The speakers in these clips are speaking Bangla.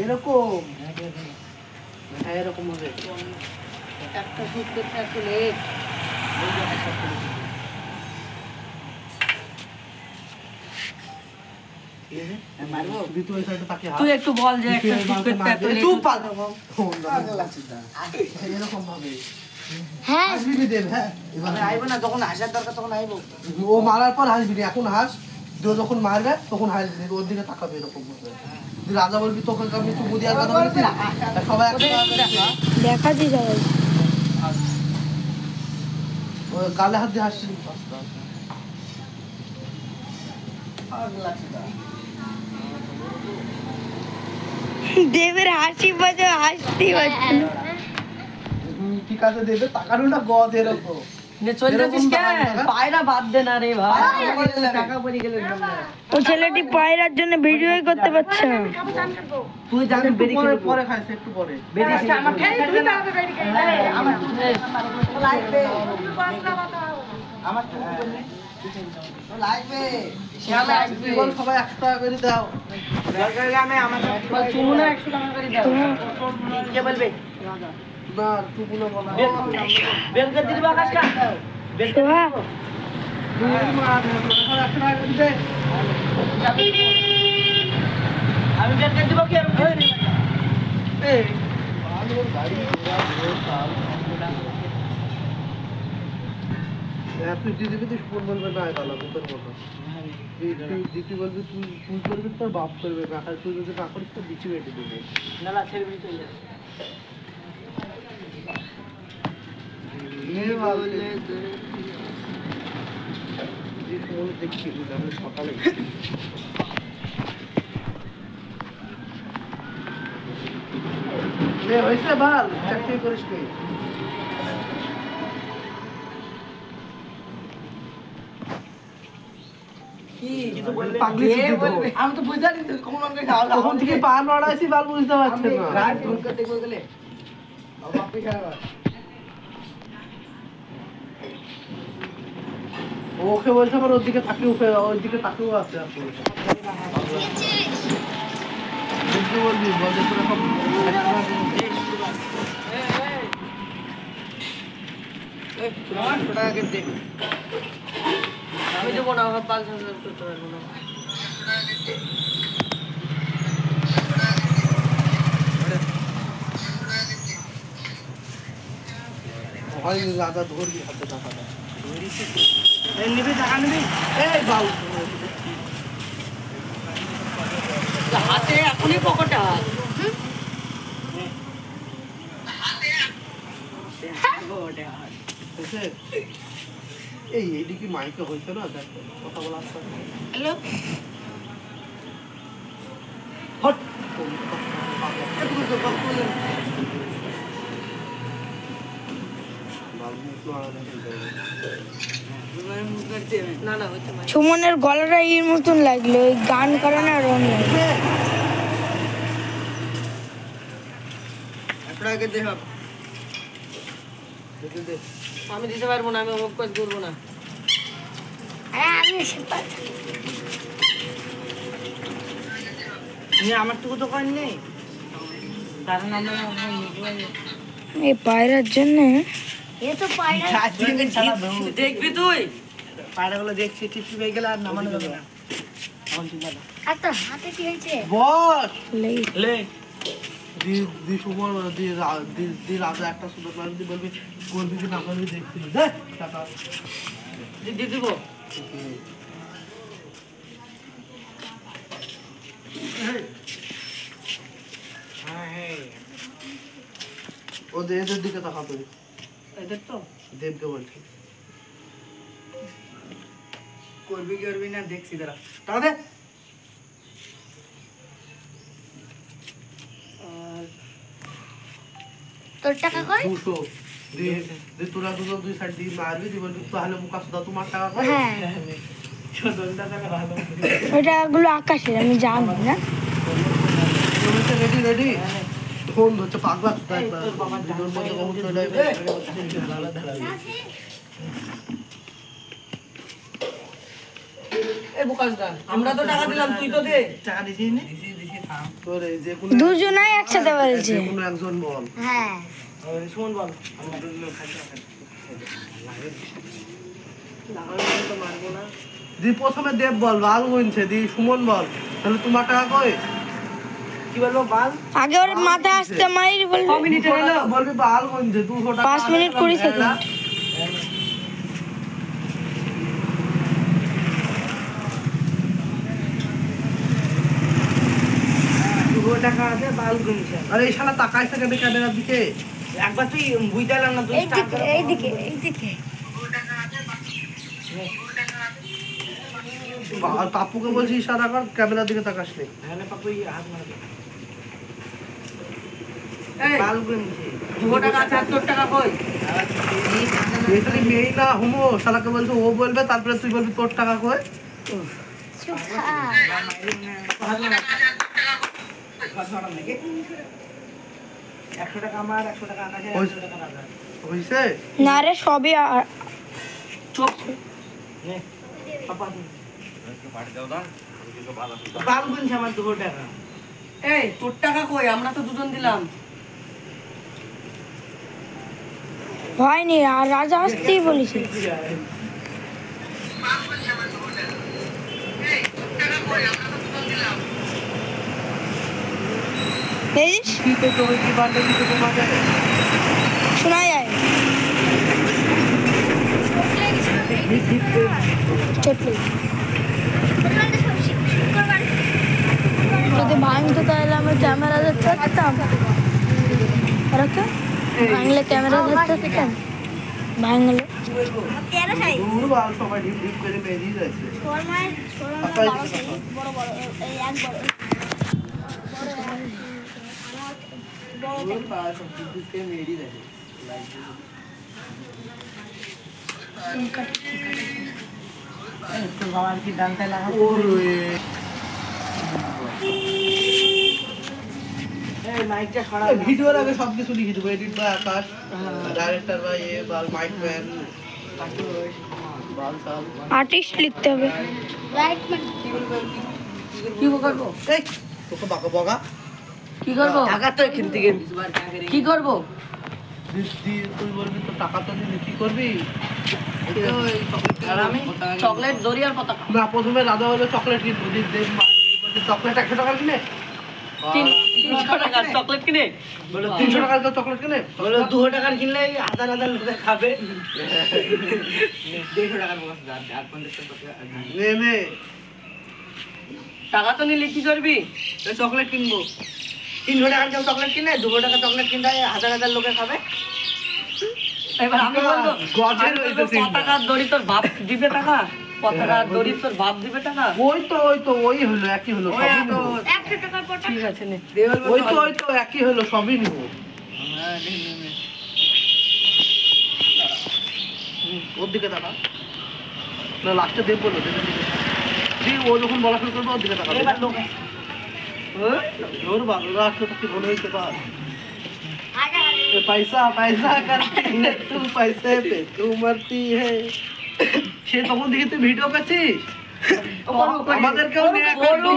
এরকম হ্যাঁ এরকম হবে একটা সূত্র থাকলে তুই একটু বল যে একটা চুপ এরকম ভাবে হ্যাঁ হাসবি দেব হ্যাঁ এবারে আইবো না যখন হাসার দরকার তখন আইবো ও মারার পর হাসবি না এখন হাস যখন মারবে তখন হাসবি ওর দিকে তাকাবে এরকম ভাবে তুই রাজা বলবি তখন আমি চুমু দেওয়ার কথা বলছি সবাই দেখা দি সবাই গালে হাত দিয়ে হাসছি দেবের হাসি বাজে হাসতে পারছে না। ঠিক আছে দেবে তাকানো না গদ এরকম চলে যাচ্ছিস কেন পায়রা বাদ দে না রে ভাই টাকা পড়ে গেলে ও ছেলেটি পায়রার জন্য ভিডিওই করতে পারছে না। তুই জানি বেরি করে পরে খাইছ একটু পরে বেরি আমার খেয়ে তুই তাহলে বেরি খাই আমার লাগবে আমার টুকু করলে লাগবে সবাই 100 টাকা করে দাও দরকার আমি আমার চুমুনা 100 টাকা করে দাও কে বলবে না টুকু না বলা বের করে দিবি আকাশটা শোভা আমি বের করে দিব কি তুই দিদি তুই ফোন বলবে না গালা তোর কথা দিদি বলবি তুই তুই করবি তোর বাপ করবে না আর তুই যদি না করিস তো বিচি বেটে দিবে না না ছেড়ে দিতে চলে যাবে দেখছি আমি সকালে হয়েছে বাল চাকরি করিস নি আমি তো বুঝানি কখন আমাকে খাওয়া তখন থেকে পা নড়াইছি বাল বুঝতে পারছে না রাত ফোন করতে গেলে বাপি খাওয়া ওকে বলছে আবার ওর দিকে তাকিয়ে ওর দিকে তাকিয়েও আছে আসলে দেখতে বলবি বলতে তোরা সব আমি দেবো না আমার 5,000 করতে পারবো না হয় দাদা ধরবি হাতে টাকাটা নিবি টাকা নিবি এই বাল হাতে এখনই পকেটে হাত এই এইদিকে মাইকে হয়েছে না দেখ কথা বলা আসছে হ্যালো হট না না হচ্ছে না সুমনের গলাটা এর মতন লাগলো ওই গান করে না রং লাগে আপনাকে দেখ আমি দিতে পারবো না আমি অমুক কাজ করবো না আমার টুকু তো করেন নেই কারণ আমরা এই পায়রার জন্য দেখবি তুই পাড়াগুলো দেখছি টিপটি হয়ে গেলে আর নামানো যাবে না বস লে দি সুমন দি রাজা একটা সুন্দর প্ল্যান দিয়ে বলবি করবি কি না করবি দেখছি দেখ টাকা দিয়ে দিব এদের দিকে তাকা তুই এদের তো দেবকে বলছি করবি কি করবি না দেখছি দাঁড়া টাকা দে তোর টাকা কই 200 দি তোরা দুই সাইড দিয়ে মারবি দি বলবি তাহলে মুখা সুদা তোমার টাকা কই হ্যাঁ চোদনটা টাকা ভালো ওটা গুলো আকাশের আমি জানি না রেডি রেডি ফোন ধরছে পাগলা সুদা একবার দুটোর মধ্যে কখন চলে যাবে এই বোকাসদা আমরা তো টাকা দিলাম তুই তো দে টাকা দিছিস নি তোর এই যে কোনো দুজনাই একসাথে বলছে। যে কোনো একজন বল। হ্যাঁ সুমন বল দি প্রথমে দেব বল বাল গুনছে, দি সুমন বল, তাহলে তোমার টাকা কই? কি বলবো বাল আগে ওর মাথা আসতে মারি বলবি। মিনিটে হলো বলবি বাল গুনছে 200 টাকা। 5 মিনিট 20 সেকেন্ড। টাকা আছে বাল গুনছে আরে এই শালা তাকাইছে কেন ক্যামেরার দিকে? একবার তুই বুঝালাম না তুই এইদিকে এইদিকে আর পাপ্পুকে বলছি ইশারা কর, ক্যামেরার দিকে তাকাস নি। হ্যাঁ পাপু হাত মার বাল গুনছে 200 টাকা আছে আর তোর টাকা কই এটা মেই না হুমো, শালাকে বলছে ও বলবে, তারপরে তুই বলবি তোর টাকা কই? একশো টাকা আমার 100 টাকা আকাশে 100 টাকা রাজা হইছে? না রে সবই চুপ বাল গুনছে আমার 200 টাকা এই তোর টাকা কই আমরা তো দুজন দিলাম হয়নি। আর রাজা আসতেই বলেছে। দেখিস কি তো তোর কি বাড়তে দিতে তোমাকে? শোনা যায় চটলি যদি ভাঙতো তাহলে আমি ক্যামেরা দেখতে পারতাম। ভাঙলে ক্যামেরা দেখতে পারতাম, ভাঙলে দূর বাল সবাই ঢিপ ঢিপ করে বেরিয়ে যাচ্ছে। দূর বাল সব ঢিপ ঢিপ করে বেরিয়ে যাচ্ছে। তোর বাবার কি ডালটা লাগা ওরে এই মাইকটা সরা ভিডিওর আগে সবকিছু লিখে দেবো, edit by Akash, director by a বাল, মাইক ম্যান বাল সব। আর্টিস্ট লিখতে হবে। কি করবো এই তোকে বাঁকা বগা কি করবো টাকা তো এখান থেকে কি করবো বৃষ্টি, তুই বলবি তো টাকা তো দিবি, কি করবি? আর আমি চকলেট দড়ি আর পতাকা না প্রথমে রাজা হলো চকলেট কিনবো, দেব চকলেট 100 টাকা কিনে, 300 টাকার চকলেট কিনে 300 টাকার কেউ চকলেট কিনে? বলো 200 টাকার কিনলে হাজার হাজার লোকে খাবে 150 টাকার বক্স আর 50 টাকা নে নে টাকা তো নিলে কি করবি চকলেট কিনবো 300 টাকার কেউ চকলেট কিনে 200 টাকা চকলেট কিনলে হাজার হাজার লোকে খাবে এবার আমি বলবো গজের হয়েছে সিনটা। পতাকার দড়ি তোর বাপ দিবে টাকা, পতাকার দড়ি তোর বাপ দিবে টাকা। ওই তো ওই হলো, একই হলো, সবই নিবো। ঠিক আছে নে ওই তো একই হলো, সবই নিবো। ওর দিকে তাকা না, লাস্টে দেব বললো, দেবে দি ও যখন বলা শুরু করবে ওর দিকে তাকা। এবার লোক ওর ভালো রাখতে তো কি ভালো হইতে পার। पैसा पैसा करती है तू, पैसे पे तू मरती है। সে তখন দেখি তুই ভিডিও পেয়েছিস, আমাদেরকেও নিয়ে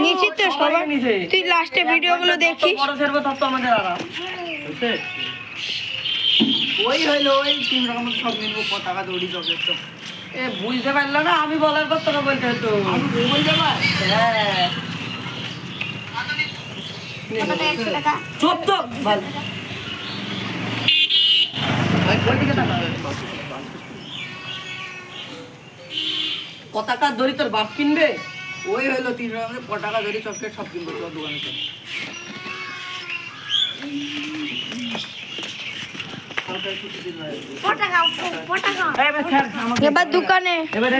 নিচে তো সবাই নিচে তুই লাস্টে ভিডিওগুলো দেখিস। বড় ছাড়বো তত আমাদের আরাম। হয়েছে? ওই হইলো ওই 3 রকমের সব নিবো পতাকা দড়ি চকলেট তো এ বুঝতে পারলো না, আমি বলার পর তোকে বলতে হতো। আমি বই যাবা হ্যাঁ চুপ তো ভালো পতাকার দড়ি তোর বাপ কিনবে। ওই হইলো 3 রকমের পতাকা দড়ি চকলেট সব কিনবো তোর দোকানে তো এবার দোকানে এবার